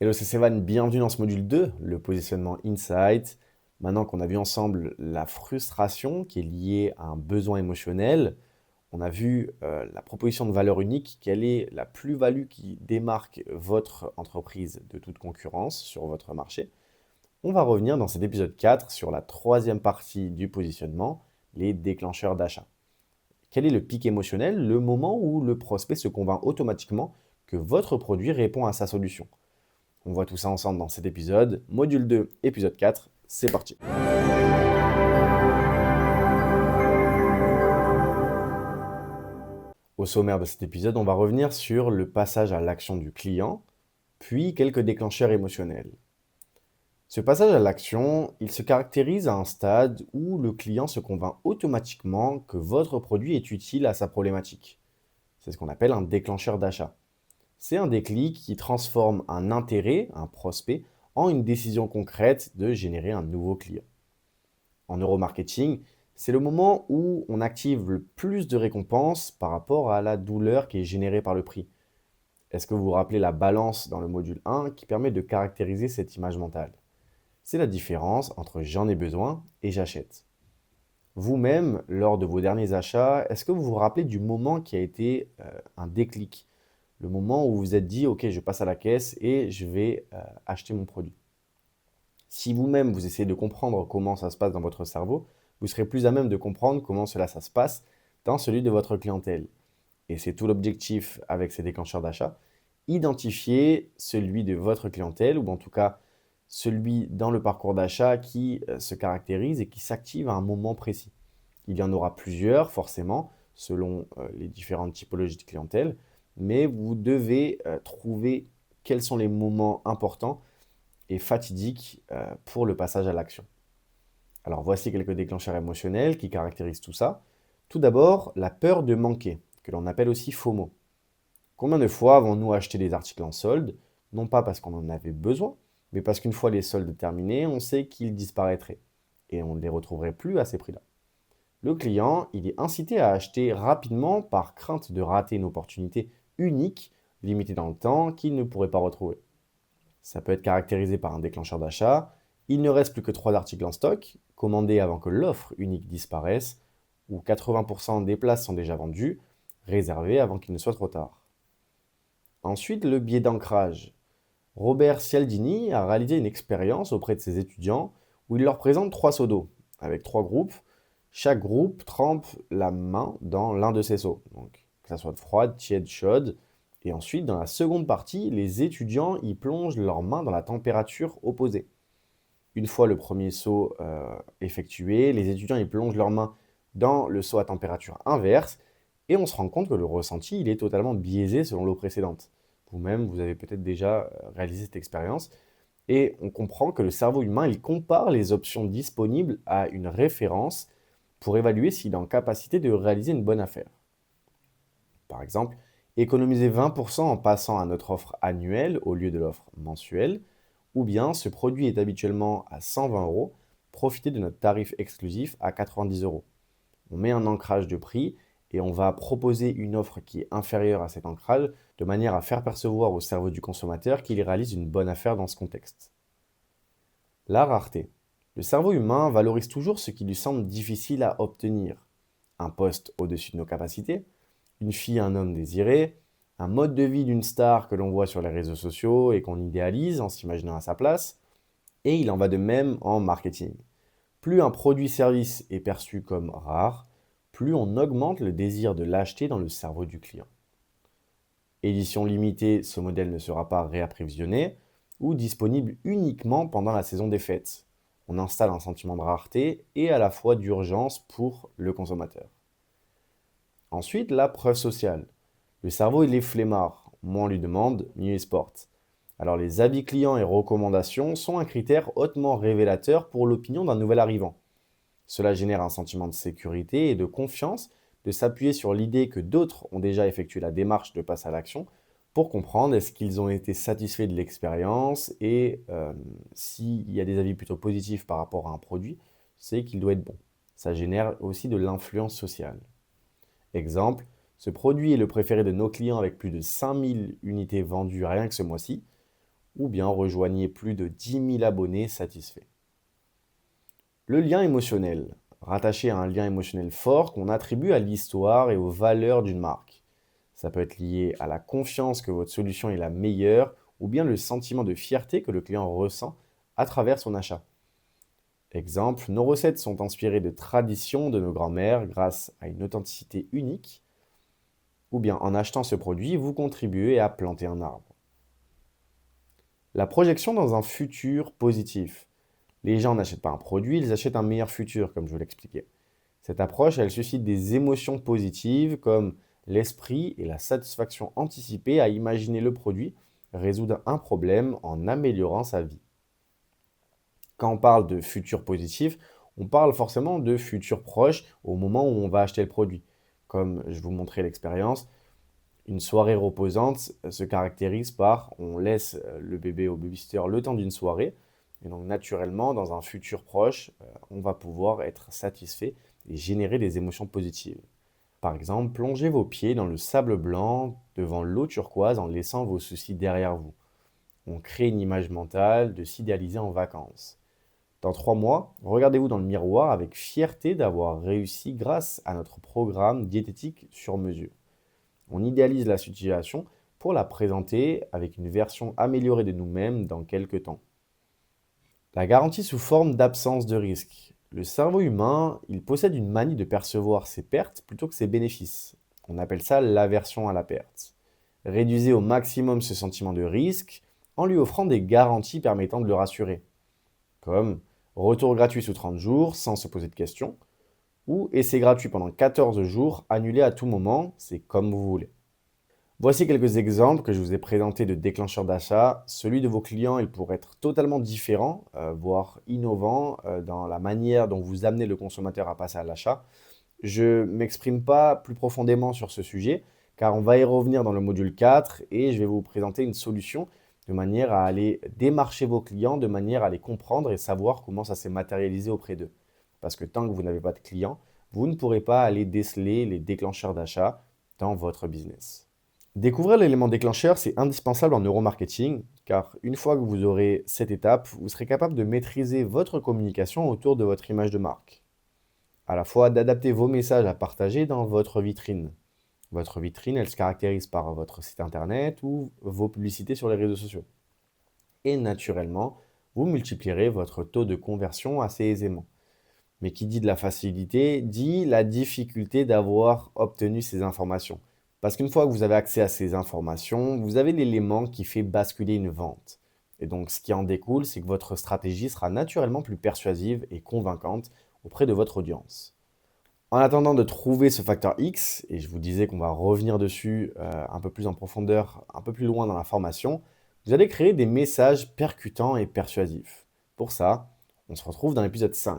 Hello, c'est Sévan, bienvenue dans ce module 2, le positionnement Insight. Maintenant qu'on a vu ensemble la frustration qui est liée à un besoin émotionnel, on a vu la proposition de valeur unique, quelle est la plus-value qui démarque votre entreprise de toute concurrence sur votre marché. On va revenir dans cet épisode 4 sur la troisième partie du positionnement, les déclencheurs d'achat. Quel est le pic émotionnel, le moment où le prospect se convainc automatiquement que votre produit répond à sa solution? On voit tout ça ensemble dans cet épisode. Module 2, épisode 4, c'est parti. Au sommaire de cet épisode, on va revenir sur le passage à l'action du client, puis quelques déclencheurs émotionnels. Ce passage à l'action, il se caractérise à un stade où le client se convainc automatiquement que votre produit est utile à sa problématique. C'est ce qu'on appelle un déclencheur d'achat. C'est un déclic qui transforme un intérêt, un prospect, en une décision concrète de générer un nouveau client. En neuromarketing, c'est le moment où on active le plus de récompenses par rapport à la douleur qui est générée par le prix. Est-ce que vous vous rappelez la balance dans le module 1 qui permet de caractériser cette image mentale? C'est la différence entre j'en ai besoin et j'achète. Vous-même, lors de vos derniers achats, est-ce que vous vous rappelez du moment qui a été un déclic? Le moment où vous vous êtes dit, OK, je passe à la caisse et je vais acheter mon produit. Si vous-même, vous essayez de comprendre comment ça se passe dans votre cerveau, vous serez plus à même de comprendre comment cela ça se passe dans celui de votre clientèle. Et c'est tout l'objectif avec ces déclencheurs d'achat, identifier celui de votre clientèle, ou en tout cas celui dans le parcours d'achat qui se caractérise et qui s'active à un moment précis. Il y en aura plusieurs, forcément, selon les différentes typologies de clientèle, mais vous devez trouver quels sont les moments importants et fatidiques pour le passage à l'action. Alors voici quelques déclencheurs émotionnels qui caractérisent tout ça. Tout d'abord, la peur de manquer, que l'on appelle aussi FOMO. Combien de fois avons-nous acheté des articles en solde, non pas parce qu'on en avait besoin, mais parce qu'une fois les soldes terminés, on sait qu'ils disparaîtraient et on ne les retrouverait plus à ces prix-là. Le client, il est incité à acheter rapidement par crainte de rater une opportunité unique, limitée dans le temps, qu'il ne pourrait pas retrouver. Ça peut être caractérisé par un déclencheur d'achat. Il ne reste plus que 3 articles en stock, commandés avant que l'offre unique disparaisse, ou 80% des places sont déjà vendues, réservées avant qu'il ne soit trop tard. Ensuite, le biais d'ancrage. Robert Cialdini a réalisé une expérience auprès de ses étudiants où il leur présente 3 seaux d'eau, avec 3 groupes. Chaque groupe trempe la main dans l'un de ces seaux, donc que ça soit froide, tiède, chaude. Et ensuite, dans la seconde partie, les étudiants y plongent leurs mains dans la température opposée. Une fois le premier seau effectué, les étudiants y plongent leurs mains dans le seau à température inverse et on se rend compte que le ressenti il est totalement biaisé selon l'eau précédente. Vous-même, vous avez peut-être déjà réalisé cette expérience et on comprend que le cerveau humain il compare les options disponibles à une référence pour évaluer s'il est en capacité de réaliser une bonne affaire. Par exemple, économiser 20% en passant à notre offre annuelle au lieu de l'offre mensuelle, ou bien ce produit est habituellement à 120 euros, profitez de notre tarif exclusif à 90 euros. On met un ancrage de prix et on va proposer une offre qui est inférieure à cet ancrage de manière à faire percevoir au cerveau du consommateur qu'il réalise une bonne affaire dans ce contexte. La rareté. Le cerveau humain valorise toujours ce qui lui semble difficile à obtenir. Un poste au-dessus de nos capacités, une fille, un homme désiré, un mode de vie d'une star que l'on voit sur les réseaux sociaux et qu'on idéalise en s'imaginant à sa place, et il en va de même en marketing. Plus un produit-service est perçu comme rare, plus on augmente le désir de l'acheter dans le cerveau du client. Édition limitée, ce modèle ne sera pas réapprévisionné ou disponible uniquement pendant la saison des fêtes. On installe un sentiment de rareté et à la fois d'urgence pour le consommateur. Ensuite, la preuve sociale. Le cerveau, il est flemmard. Moins on lui demande, mieux il se porte. Alors les avis clients et recommandations sont un critère hautement révélateur pour l'opinion d'un nouvel arrivant. Cela génère un sentiment de sécurité et de confiance de s'appuyer sur l'idée que d'autres ont déjà effectué la démarche de passer à l'action pour comprendre est-ce qu'ils ont été satisfaits de l'expérience et s'il y a des avis plutôt positifs par rapport à un produit, c'est qu'il doit être bon. Ça génère aussi de l'influence sociale. Exemple, ce produit est le préféré de nos clients avec plus de 5000 unités vendues rien que ce mois-ci. ou bien rejoignez plus de 10 000 abonnés satisfaits. Le lien émotionnel, rattaché à un lien émotionnel fort qu'on attribue à l'histoire et aux valeurs d'une marque. Ça peut être lié à la confiance que votre solution est la meilleure ou bien le sentiment de fierté que le client ressent à travers son achat. Exemple, nos recettes sont inspirées de traditions de nos grands-mères grâce à une authenticité unique, ou bien en achetant ce produit, vous contribuez à planter un arbre. La projection dans un futur positif. Les gens n'achètent pas un produit, ils achètent un meilleur futur, comme je vous l'expliquais. Cette approche, elle suscite des émotions positives comme l'esprit et la satisfaction anticipée à imaginer le produit résoudre un problème en améliorant sa vie. Quand on parle de futur positif, on parle forcément de futur proche au moment où on va acheter le produit. Comme je vous montrais l'expérience, une soirée reposante se caractérise par on laisse le bébé au babysitter le temps d'une soirée. Et donc naturellement, dans un futur proche, on va pouvoir être satisfait et générer des émotions positives. Par exemple, plongez vos pieds dans le sable blanc devant l'eau turquoise en laissant vos soucis derrière vous. On crée une image mentale de s'idéaliser en vacances. Dans 3 mois, regardez-vous dans le miroir avec fierté d'avoir réussi grâce à notre programme diététique sur mesure. On idéalise la situation pour la présenter avec une version améliorée de nous-mêmes dans quelques temps. La garantie sous forme d'absence de risque. Le cerveau humain, il possède une manie de percevoir ses pertes plutôt que ses bénéfices. On appelle ça l'aversion à la perte. Réduisez au maximum ce sentiment de risque en lui offrant des garanties permettant de le rassurer, comme retour gratuit sous 30 jours sans se poser de questions, ou essai gratuit pendant 14 jours, annulé à tout moment, c'est comme vous voulez. Voici quelques exemples que je vous ai présentés de déclencheurs d'achat. Celui de vos clients, il pourrait être totalement différent, voire innovant dans la manière dont vous amenez le consommateur à passer à l'achat. Je ne m'exprime pas plus profondément sur ce sujet, car on va y revenir dans le module 4 et je vais vous présenter une solution de manière à aller démarcher vos clients, de manière à les comprendre et savoir comment ça s'est matérialisé auprès d'eux. Parce que tant que vous n'avez pas de clients, vous ne pourrez pas aller déceler les déclencheurs d'achat dans votre business. Découvrir l'élément déclencheur, c'est indispensable en neuromarketing, car une fois que vous aurez cette étape, vous serez capable de maîtriser votre communication autour de votre image de marque. À la fois d'adapter vos messages à partager dans votre vitrine. Votre vitrine, elle se caractérise par votre site internet ou vos publicités sur les réseaux sociaux. Et naturellement, vous multiplierez votre taux de conversion assez aisément. Mais qui dit de la facilité, dit la difficulté d'avoir obtenu ces informations. Parce qu'une fois que vous avez accès à ces informations, vous avez l'élément qui fait basculer une vente. Et donc, ce qui en découle, c'est que votre stratégie sera naturellement plus persuasive et convaincante auprès de votre audience. En attendant de trouver ce facteur X, et je vous disais qu'on va revenir dessus un peu plus en profondeur, un peu plus loin dans la formation, vous allez créer des messages percutants et persuasifs. Pour ça, on se retrouve dans l'épisode 5.